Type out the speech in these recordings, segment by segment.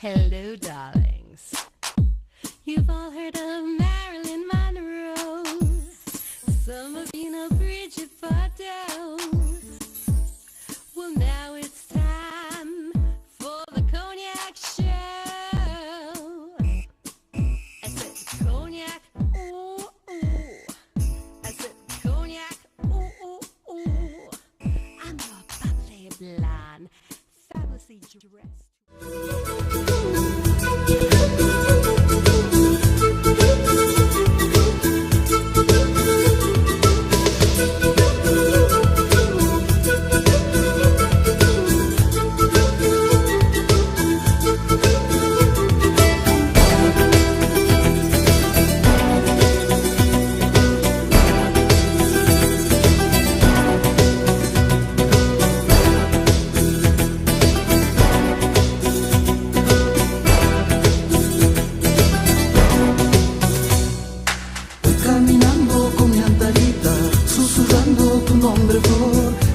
Hello, darlings. You've all heard of Marilyn Monroe. Some of you know Bridget Bardot. Well, now it's time for the Cognac show. I said cognac, ooh, ooh. I said cognac, ooh, ooh, ooh. I'm a bubbly blonde, fabulously dressed.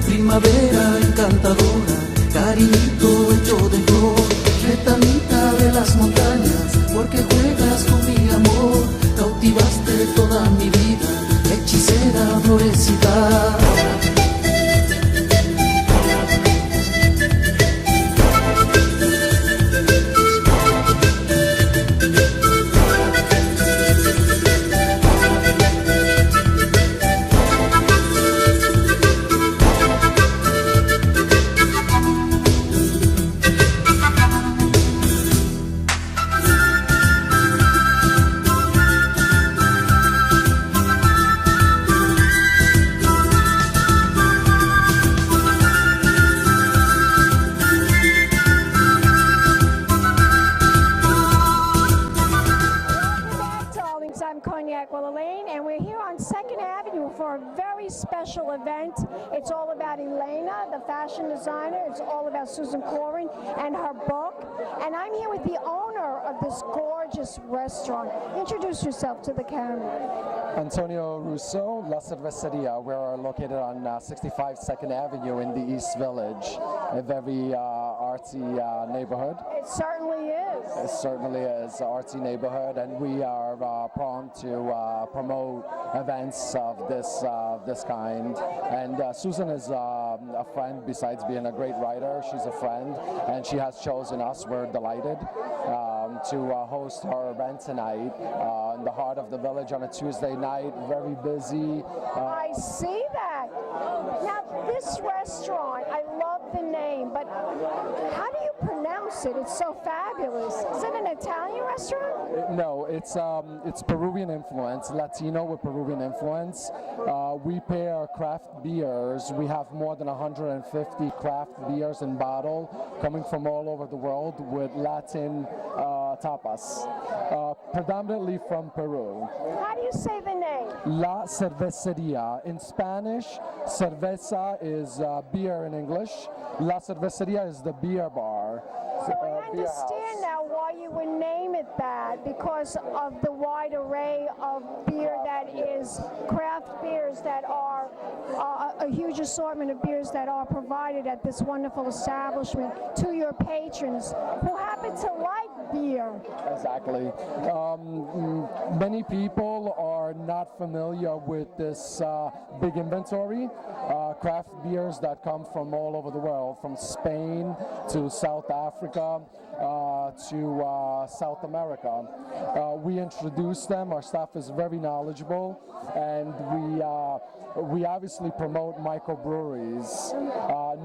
Primavera encantadora, cariñito hecho de flor, letanita de las montañas, porque juegas con mi amor, cautivaste toda mi vida, hechicera florecida. I'm Cognac Wellerlane, and we're here on 2nd Avenue for a very special event. It's all about Elena, the fashion designer. It's all about Susan Corin and her book. And I'm here with the owner of this gorgeous restaurant. Introduce yourself to the camera. Antonio Russo, La Cerveceria. We're located on 65 2nd Avenue in the East Village, a very artsy neighborhood. It certainly is. It certainly is an artsy neighborhood, and we are prompt to promote events of this kind. And Susan is a friend. Besides being a great writer, she's a friend, and she has chosen us. We're delighted to host her event tonight in the heart of the village on a Tuesday night. Very busy. I see that. Now, this restaurant, I love the name, but how do you pronounce it? It's so fabulous. Is it an Italian restaurant? No, it's Peruvian influence, Latino with Peruvian influence. We pair craft beers. We have more than 150 craft beers in bottle coming from all over the world with Latin tapas, predominantly from Peru. How do you say the name? La Cerveceria. In Spanish, cerveza is beer in English. La Cerveceria is the beer bar. I understand now why you would name it that, because of the wide array of beer that is craft beers that are a huge assortment of beers that are provided at this wonderful establishment to your patrons who happen to like beer. Exactly. Many people are not familiar with this big inventory. Craft beers that come from all over the world, from Spain to South Africa to South America. We introduce them. Our staff is very knowledgeable, and we obviously promote microbreweries.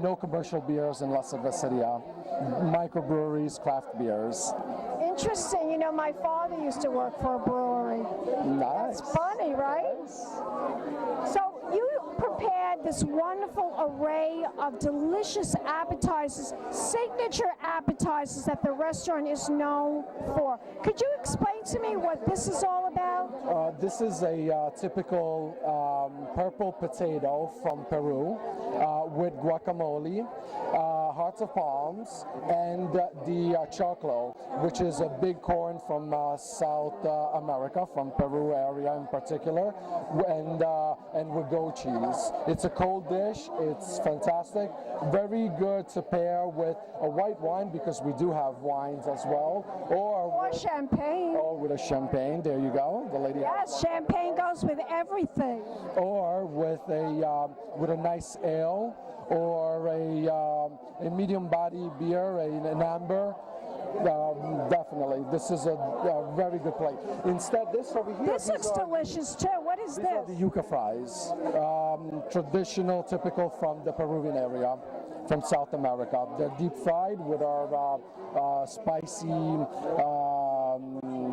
No commercial beers in La Cerveceria. Microbreweries, craft beers. Interesting. You know, my father used to work for a brewery. Nice. That's funny, right? So you prepared this wonderful array of delicious appetizers, signature appetizers that the restaurant is known for. Could you explain to me what this is all about? This is a typical purple potato from Peru with guacamole, hearts of palms, and the choclo, which is a big corn from South America, from Peru area in particular, and with goat cheese. It's It's a cold dish. It's fantastic. Very good to pair with a white wine, because we do have wines as well. Or champagne. Or with a champagne. There you go. The lady. Yes, champagne goes with everything. Or with a nice ale, or a medium body beer, an amber. Definitely, this is a very good plate. Instead, this over here. This looks delicious too. What is These are this? the yuca fries, traditional, typical from the Peruvian area, from South America. They're deep fried with our spicy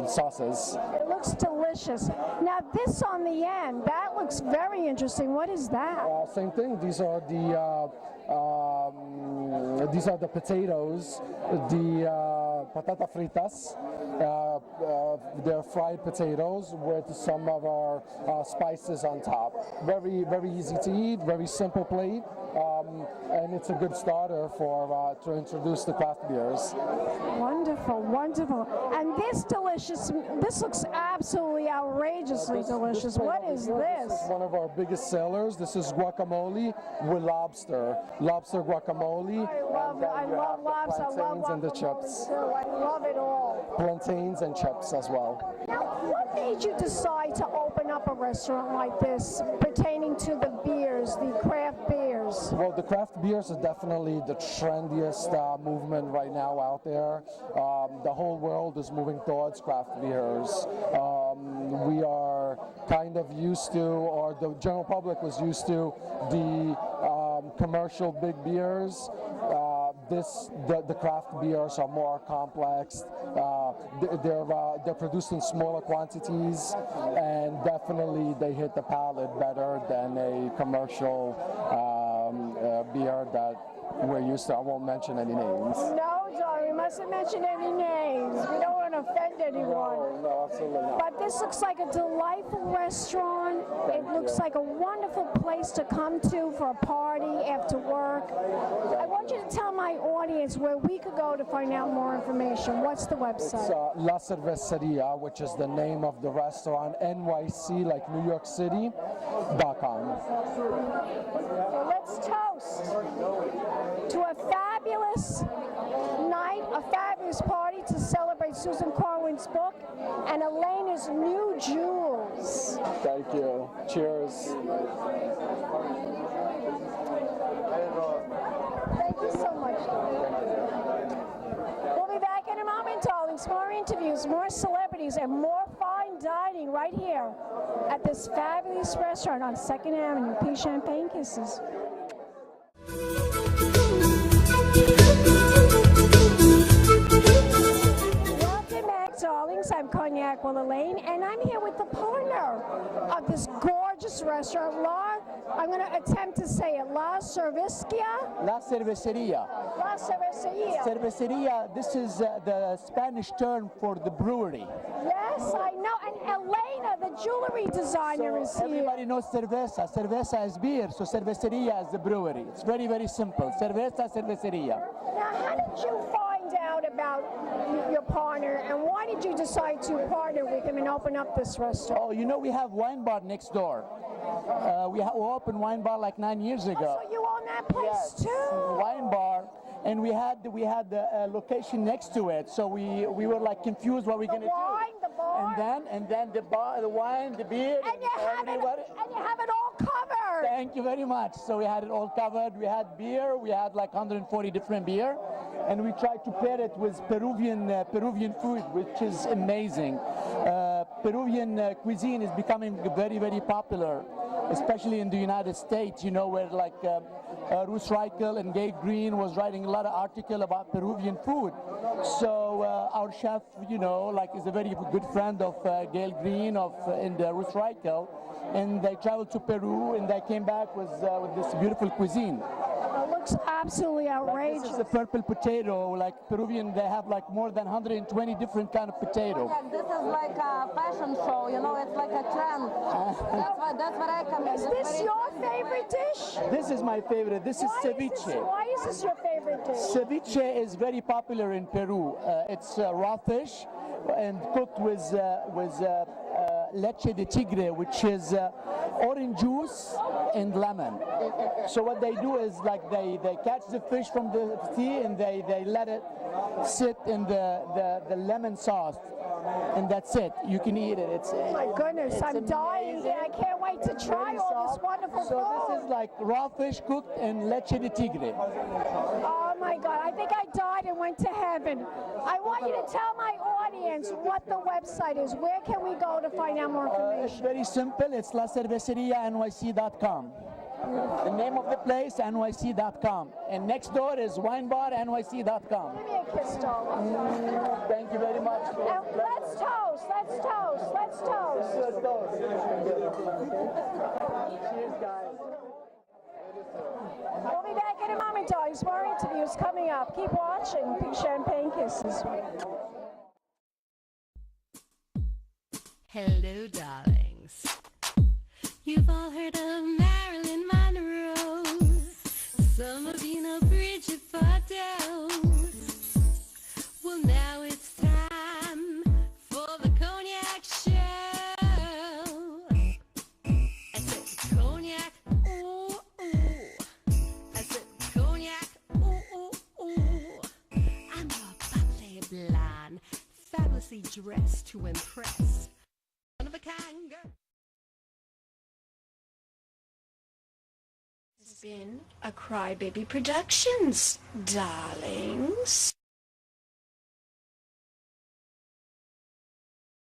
sauces. It looks delicious. Now this on the end, that looks very interesting. What is that? Same thing. These are the potatoes, the patata fritas. They're fried potatoes with some of our spices on top. Very, very easy to eat. Very simple plate, and it's a good starter for to introduce the craft beers. Wonderful, wonderful. And this delicious, this looks absolutely outrageously delicious. What is this? This is one of our biggest sellers. This is guacamole with lobster. Lobster guacamole. I love lobster. I love plantains and the chips. too. I love it all. Plantains and chips as well. Now, what made you decide to open up a restaurant like this pertaining to the beers, the craft beers? Well, the craft beers are definitely the trendiest movement right now out there. The whole world is moving towards craft beers. We are kind of used to, or the general public was used to, the commercial big beers. The craft beers are more complex. They're produced in smaller quantities, and definitely they hit the palate better than a commercial beer that we're used to. I won't mention any names. No, John, we mustn't mention any names. We don't want to offend anyone. No, absolutely not. But this looks like a delightful restaurant. It looks like a wonderful place to come to for a party after work. I want you to tell my audience where we could go to find out more information. What's the website? It's La Cerveceria, which is the name of the restaurant, NYC, like New York City.com. So let's toast to a fabulous night, a fabulous party to celebrate Susan Corwin's book and Elena's new jewels. Thank you. Cheers. Thank you so much. We'll be back in a moment, darlings. More interviews, more celebrities, and more fine dining right here at this fabulous restaurant on 2nd Avenue. Peace, champagne, kisses. Welcome back, darlings. I'm Cognac Wellerlane, and I'm here with the partner of this gorgeous restaurant, I'm going to attempt to say it, La Cerveceria. La Cerveceria. La Cerveceria. Cerveceria, this is the Spanish term for the brewery. Yes, I know. And Elena, the jewelry designer, is here. Everybody knows cerveza. Cerveza is beer, so Cerveceria is the brewery. It's very, very simple. Cerveza, Cerveceria. Now, how did you find out about your partner, and why did you decide to partner with him and open up this restaurant? Oh, you know, we have wine bar next door. We opened wine bar like 9 years ago. So you own that place Yes, too? wine bar. And we had the location next to it, so we were like confused what we're The gonna do. wine, the bar. And then the bar, the wine, the beer. And you have it all covered. Thank you very much. So we had it all covered. We had beer. We had like 140 different beer, and we tried to pair it with Peruvian food, which is amazing. Peruvian cuisine is becoming very, very popular, especially in the United States. You know, where like Russo and Gail Green was writing a lot of articles about Peruvian food. So our chef, you know, like is a very good friend of Gail Green in the Russo, and they traveled to Peru and they came back with this beautiful cuisine. It looks absolutely outrageous. This is a purple potato, like Peruvian, they have like more than 120 different kind of potato. This is like a fashion show, you know, it's like a trend. That's what I come in. Is this your favorite dish? This is my favorite. This is Why ceviche. Why is this your favorite dish? Ceviche is very popular in Peru. It's raw fish and cooked with leche de tigre, which is orange juice and lemon. So what they do is like they catch the fish from the sea and they let it sit in the lemon sauce, and that's it. You can eat it. It's My goodness, it's I'm dying. amazing. I can't wait to try all this wonderful So food. this is like raw fish cooked in leche de tigre. Oh my God, I think I died and went to heaven. I want you to tell my audience what the website is. Where can we go to find out more It's information? very simple. It's lacervecerianyc.com. The name of the place, nyc.com. And next door is winebarnyc.com. Give me a kiss, darling. Thank you very much. Now, let's toast, let's toast, let's toast. Cheers, guys. We'll be back in a moment, darlings. More interviews coming up. Keep watching. Big champagne kisses. Hello, darlings. You've all heard of Marilyn Monroe. Some of you know Bridget Bardot. Well, now it's time for the Cognac show. I said Cognac, ooh, ooh. I said Cognac, ooh, ooh, ooh. I'm your bubbly blonde, fabulously dressed to impress. One of a kind girl. Has been a Crybaby Productions, darlings.